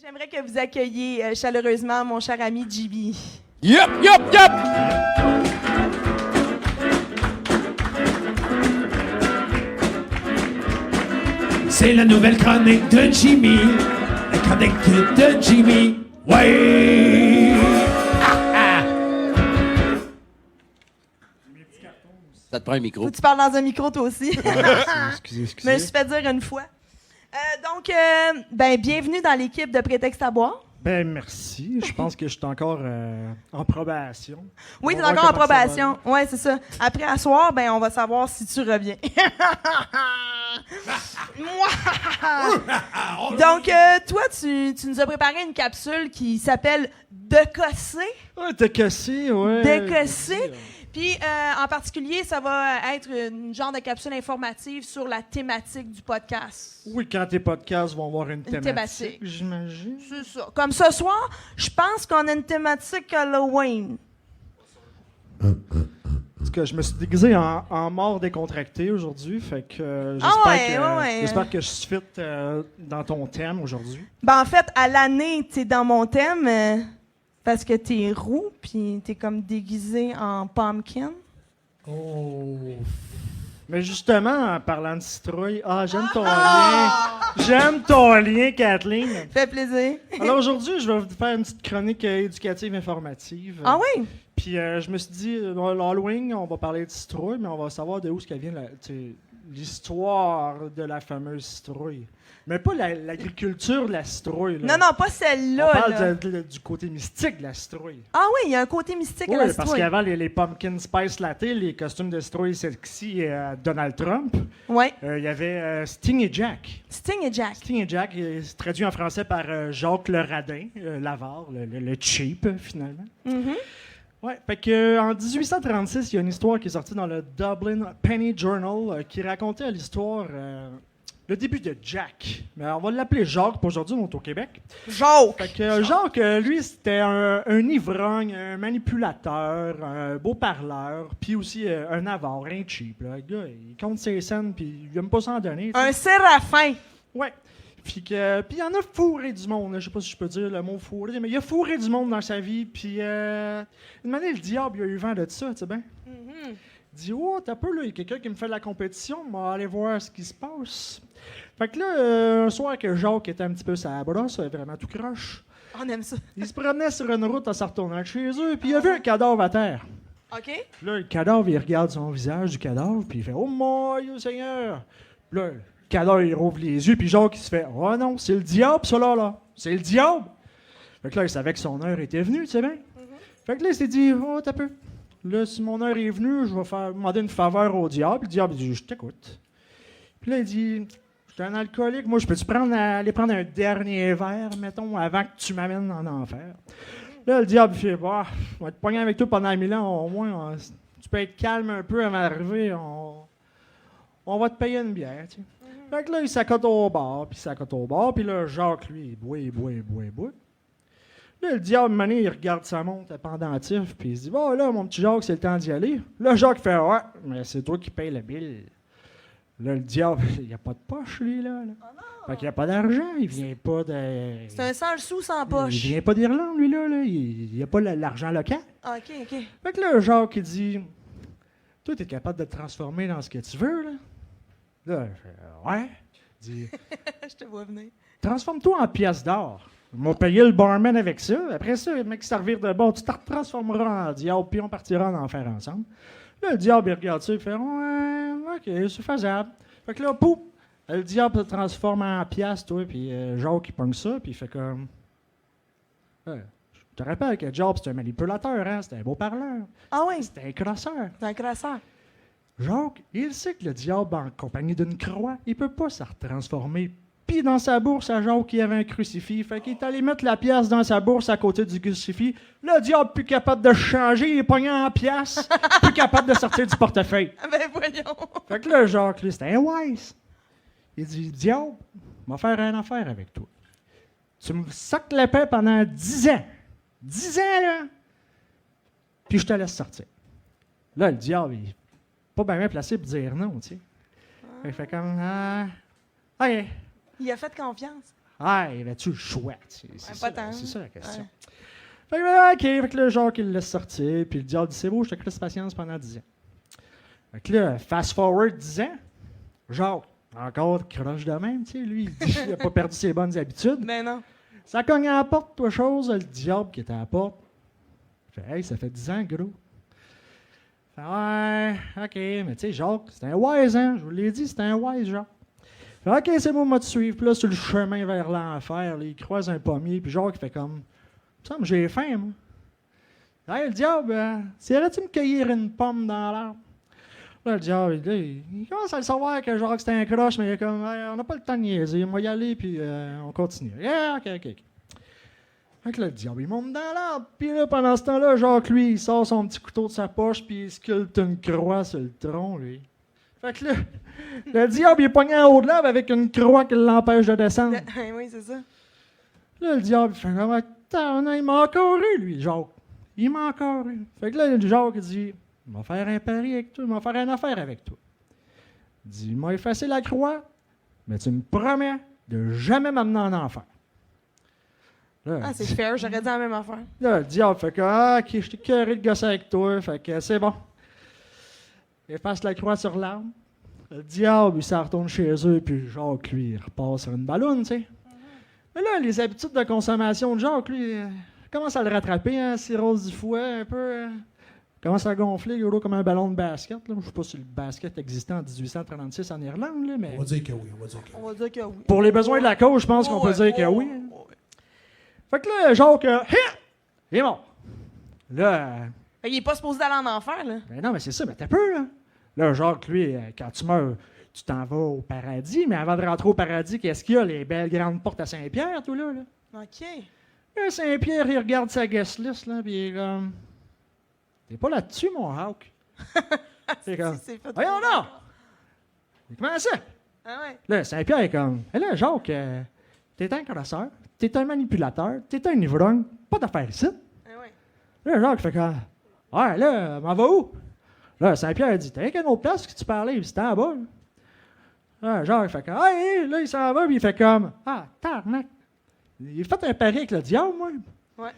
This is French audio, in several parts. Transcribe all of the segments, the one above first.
J'aimerais que vous accueilliez chaleureusement mon cher ami JB. Yup, yup, yup! C'est la nouvelle chronique de Jimmy. La chronique de Jimmy. Ouais! Ça te prend un micro. Faut que tu parles dans un micro toi aussi. Excusez. Je me suis fait dire une fois. Bienvenue dans l'équipe de Prétexte à boire. Ben merci. Je pense que je suis encore en probation. Oui, tu On es va encore en voir comment ça probation. Oui, c'est ça. Après à soir, on va savoir si tu reviens. Donc, toi, tu nous as préparé une capsule qui s'appelle Décossé. va. T'as cassé, ouais. Décossé. Puis, en particulier, ça va être une genre de capsule informative sur la thématique du podcast. Oui, quand tes podcasts vont avoir une thématique. thématique, j'imagine. C'est ça. Comme ce soir, je pense qu'on a une thématique Halloween. En tout cas, je me suis déguisé en mort décontracté aujourd'hui, fait que j'espère que je suis fit dans ton thème aujourd'hui. En fait, à l'année, t'es dans mon thème parce que t'es roux, puis t'es comme déguisé en pumpkin. Oh. Mais justement, en parlant de citrouille, j'aime ton lien. J'aime ton lien, Kathleen. Fait plaisir. Alors aujourd'hui, je vais vous faire une petite chronique éducative informative. Ah oui? Puis je me suis dit, l'Halloween, on va parler de citrouille, mais on va savoir de où ce vient l'histoire de la fameuse citrouille. Mais pas l'agriculture de la citrouille. Là. Non, pas celle-là. On parle là. du côté mystique de la citrouille. Ah oui, il y a un côté mystique à la Oui, parce citrouille. qu'avant les pumpkin spice latte, les costumes de citrouille sexy Donald Trump, Oui. il y avait Sting et Jack. Sting et Jack. Sting et Jack, c'est traduit en français par Jacques le Radin, l'avare, le cheap, finalement. Mhm. Ouais, fait que en 1836, il y a une histoire qui est sortie dans le Dublin Penny Journal qui racontait l'histoire, le début de Jack. Mais on va l'appeler Jacques, pour aujourd'hui, on est au Québec. Jacques. Fait que Jacques, lui, c'était un ivrogne, un manipulateur, un beau parleur, puis aussi un avare, un cheap. Là. Le gars, il compte ses scènes, puis il aime pas s'en donner. Un séraphin. Ouais. Puis il en a fourré du monde. Là. Je sais pas si je peux dire le mot fourré, mais il a fourré du monde dans sa vie. Puis une manière, le diable, il a eu vent de ça, tu sais bien. Mhm. Il dit, t'as peu, là, il y a quelqu'un qui me fait de la compétition, on va aller voir ce qui se passe. Fait que là, un soir que Jacques était un petit peu sur la brosse, vraiment tout croche, On aime ça. il se promenait sur une route en se retournant de chez eux, puis il a vu un cadavre à terre. OK? Puis là, le cadavre, il regarde son visage du cadavre, puis il fait, oh mon Dieu Seigneur! Puis là, le cadavre, il rouvre les yeux, puis Jacques, il se fait, oh non, c'est le diable, ça là. C'est le diable! Fait que là, il savait que son heure était venue, tu sais bien. Fait que là, il s'est dit, t'as peu. Là, si mon heure est venue, je vais demander une faveur au diable. Le diable dit, je t'écoute. Puis là, il dit, je suis un alcoolique, moi, je peux-tu aller prendre un dernier verre, mettons, avant que tu m'amènes en enfer? Là, le diable fait, on va te pogner avec toi pendant 1000 ans, au moins, tu peux être calme un peu avant d'arriver, on va te payer une bière, tu sais. Fait que là, il s'accote au bar, puis là, Jacques, lui, il boit. Là, le diable, mané, il regarde sa montre à pendentif, puis il se dit, là, mon petit Jacques, c'est le temps d'y aller. Là, Jacques fait, ouais, mais c'est toi qui payes la bille. Là, le diable, il n'y a pas de poche, lui, là. Fait qu'il n'y a pas d'argent, il vient pas de... C'est un 100 sous sans poche. Il vient pas d'Irlande, lui, là. Il n'y a pas l'argent local. OK. Fait que là, Jacques, il dit, toi, t'es capable de te transformer dans ce que tu veux, là? Là, je fais, ouais. Il dit, Je te vois venir. transforme-toi en pièce d'or. On m'a payé le barman avec ça. Après ça, le mec servir de bon, tu te transformeras en diable, puis on partira en enfer ensemble. Là, le diable, il regarde ça, il fait, ouais, ok, c'est faisable. Fait que là, pouf, le diable se transforme en pièce, toi, puis Jacques, il pogne ça, puis il fait comme. Je te rappelle que Job, c'est un manipulateur, hein? C'était un beau parleur. Ah oui, C'était un crosseur. c'est un crasseur. Jacques, il sait que le diable, en compagnie d'une croix, il peut pas se retransformer. Puis dans sa bourse, à Jacques, il y avait un crucifix. Fait qu'il est allé mettre la pièce dans sa bourse à côté du crucifix. Le diable, plus capable de changer, il est pogné en pièce, plus capable de sortir du portefeuille. Voyons. Fait que là, Jacques, lui, c'était un wise. Il dit, diable, on va faire une affaire avec toi. Tu me sacs la paix pendant 10 ans. 10 ans, là. Puis je te laisse sortir. Là, le diable, il n'est pas bien placé pour dire non, tu sais. Il fait comme, OK. Il a fait confiance. Ah, y avait-tu le choix? C'est pas tant. la question. Ouais. Fait que, OK, fait que là, genre, qu'il le laisse sortir, puis le diable dit, c'est beau, je te crisse patience pendant 10 ans. Fait que là, fast forward 10 ans, genre, encore croche de même, tu sais, lui, il dit qu'il a pas perdu ses bonnes habitudes. Ben non. Ça cogne à la porte, toi, chose, le diable qui était à la porte. Fait, hey, ça fait 10 ans, gros. Fait, ouais, OK, mais tu sais, Jacques, c'est un wise, hein, je vous l'ai dit, c'est un wise, Jacques. Fait, OK, c'est bon, moi, te suivre. Puis là, sur le chemin vers l'enfer, là, il croise un pommier, puis Jacques, il fait comme, ça me j'ai faim, moi. Hey, le diable, tu me cueillir une pomme dans l'arbre? Là, le diable, là, il commence à le savoir que Jacques, c'était un croche, mais il est comme, hey, on n'a pas le temps de niaiser, on va y aller, puis on continue. Yeah, OK. Fait que là, le diable, il monte dans l'arbre. Puis là, pendant ce temps-là, Jacques, lui, il sort son petit couteau de sa poche, puis il sculpte une croix sur le tronc, lui. Fait que là, le diable, il est pogné en haut de l'arbre avec une croix qui l'empêche de descendre. Oui, c'est ça. Là, le diable, il fait comme, attends, il m'a encore eu, lui, Jacques. Il m'a encore eu. Fait que là, Jacques, il dit, il va faire un pari avec toi, il va faire une affaire avec toi. Il dit, il m'a effacé la croix, mais tu me promets de jamais m'amener en enfer. Là, C'est fair, j'aurais dit la même affaire. là, le diable fait que, OK, je t'ai curé de gosser avec toi, fait que c'est bon. Il efface la croix sur l'arbre. Le diable, il s'en retourne chez eux, puis Jacques, lui, il repart sur une ballonne, tu sais. Mais là, les habitudes de consommation de Jacques, lui, commence à le rattraper, hein, cirrhose du foie, un peu. Commence à gonfler, gros, comme un ballon de basket. Là. Je ne sais pas si le basket existait en 1836 en Irlande, là, mais. On va dire que oui. On va dire que oui. Pour les besoins de la cause, je pense qu'on peut dire que oui. Fait que là, Jacques, il est mort. Là. Il est pas supposé d'aller en enfer, là. Ben non, mais c'est ça, mais t'as peu, là. Là, Jacques, lui, quand tu meurs, tu t'en vas au paradis, mais avant de rentrer au paradis, qu'est-ce qu'il y a? Les belles grandes portes à Saint-Pierre, tout là. OK. Là, Saint-Pierre, il regarde sa guest list, là, puis il est comme. T'es pas là-dessus, mon Hawk. C'est comme. Voyons donc! Comment ça? Ah ouais. Là, Saint-Pierre est comme. Hé là, Jacques, t'es un connaisseur, t'es un manipulateur, t'es un ivrogne, pas d'affaires ici. Ah ouais. Là, Jacques fait comme. Ouais, là, m'en va où? Là, Saint-Pierre dit, t'as qu'une autre place que tu parlais, puis c'était en bas. Là, Jacques fait comme, hey, là, il s'en va, puis il fait comme, tarnac. Il a fait un pari avec le diable, moi. Ouais.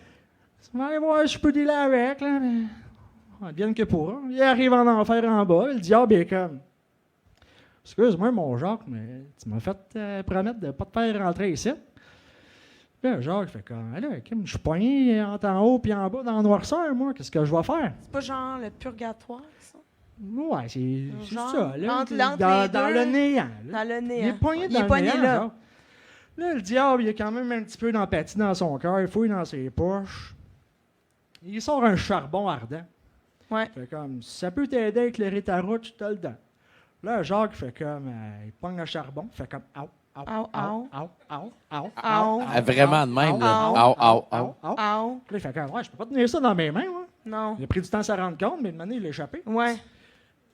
On va aller voir si je peux dealer avec, là, mais. Bien que pour. Il arrive en enfer en bas, le diable est comme. Excuse-moi, mon Jacques, mais tu m'as fait promettre de ne pas te faire rentrer ici. Là, Jacques fait comme, là, Kim, je suis pogné en haut puis en bas dans la noirceur, moi, qu'est-ce que je vais faire? C'est pas genre le purgatoire, ça? Ouais, c'est Genre, ça, là. entre les dans deux, le néant. Là. Dans le néant. Il est pogné dans le néant, là. Jacques. Là, le diable, il a quand même un petit peu d'empathie dans son cœur, il fouille dans ses poches. Il sort un charbon ardent. Ouais. Fait comme, si ça peut t'aider à éclairer ta route, je te le donne. Là, Jacques fait comme, il pogne le charbon, fait comme, Vraiment de même, là. Ow. Là, il fait comme, ouais, je peux pas tenir ça dans mes mains, moi. Non. Il a pris du temps à s'en rendre compte, mais de manière, il l'a échappé. Ouais.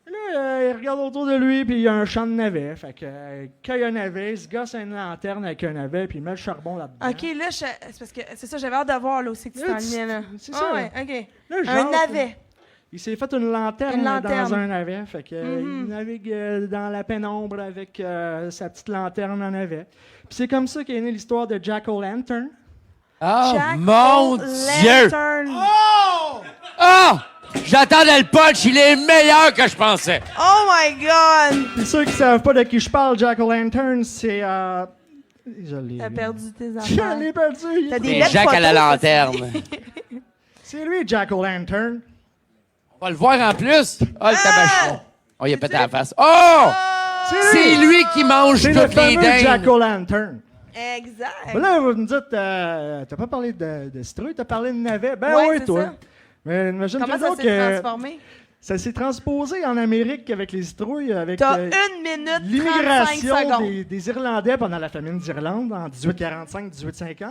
Là, il regarde autour de lui, puis il y a un champ de navets. Fait que, quand il y a un navet, il se gosse une lanterne avec un navet, puis il met le charbon là-dedans. OK, là, c'est parce que c'est ça, j'avais hâte de voir là aussi que tu t'enlignais, là. C'est ça. Ouais, OK. Là, Un Jacques, navet. Il s'est fait une lanterne, dans un navet. Fait que, il navigue dans la pénombre avec sa petite lanterne en navet. Puis c'est comme ça qu'est née l'histoire de Jack O'Lantern. Oh, Jack mon Dieu! O'Lantern. Oh! J'attendais le punch, il est meilleur que je pensais. Oh my God! Puis ceux qui savent pas de qui je parle, Jack O'Lantern, c'est... Je l'ai T'as perdu tes Je affaires. l'ai perdu. T'as des C'est belles Jacques à la photos, lanterne. C'est lui, Jack O'Lantern. On va le voir en plus. Oh, le tabachon. Oh, il a pété la face. Oh! C'est lui qui mange C'est le toutes les fameux Jack dindes. O'Lantern. Exact. Ben là, vous me dites, t'as pas parlé de citrouille, t'as parlé de navet. Ben Ouais, oui, c'est toi. ça. Mais imagine Comment ça donc s'est que transformé? ça s'est transposé en Amérique avec les citrouilles, avec T'as 1 minute 35 l'immigration secondes. des Irlandais pendant la famine d'Irlande en 1845-1850.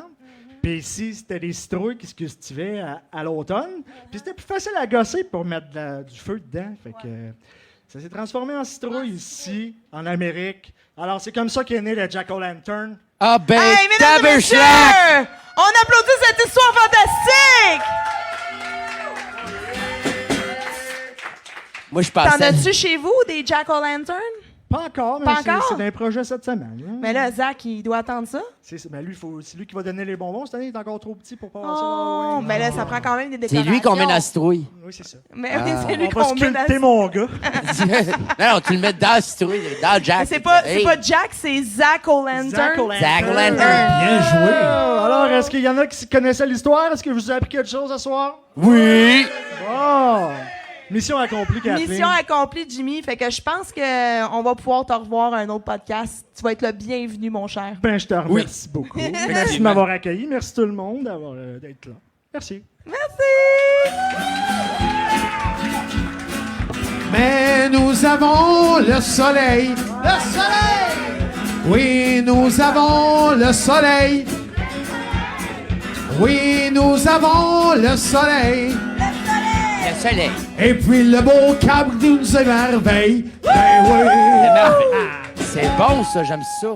Puis ici, c'était des citrouilles qui se cultivaient à l'automne. Puis c'était plus facile à gosser pour mettre du feu dedans. Fait que ça s'est transformé en citrouille ici, en Amérique. Alors c'est comme ça qu'est né le Jack O'Lantern. Ah ben, Hey, mesdames et messieurs! tabarnak! On applaudit cette histoire fantastique! Moi, je T'en pensais... as-tu chez vous, des Jack O'Lantern? Pas encore, mais Pas encore? c'est un projet cette semaine. Hein. Mais là, Zach, il doit attendre ça. Ben lui, c'est lui qui va donner les bonbons. Cette année, il est encore trop petit pour passer. Oh, mais là, ça prend quand même des C'est décorations. lui qu'on met dans la citrouille. Oui, c'est ça. Mais oui, c'est lui On va qu'on met dans sculpter mon gars. Non, tu le mets dans la citrouille, dans Jack. Mais c'est pas Hey. Jack, c'est Zach O'Lantern. Zach O'Lantern. Zach O'Lantern. Bien joué. Alors, est-ce qu'il y en a qui connaissaient l'histoire? Est-ce que je vous ai appris quelque chose ce soir? Oui! Oh! Mission accomplie, Kathleen. Mission accomplie, Jimmy. Fait que je pense qu'on va pouvoir te revoir à un autre podcast. Tu vas être le bienvenu, mon cher. Ben, je te remercie beaucoup. Merci de m'avoir accueilli. Merci tout le monde d'être là. Merci. Merci! Mais nous avons le soleil. Le soleil! Oui, nous avons le soleil. Oui, nous avons le soleil. Le soleil. Et puis le beau câble nous émerveille. Ben oui. C'est bon, ça, j'aime ça.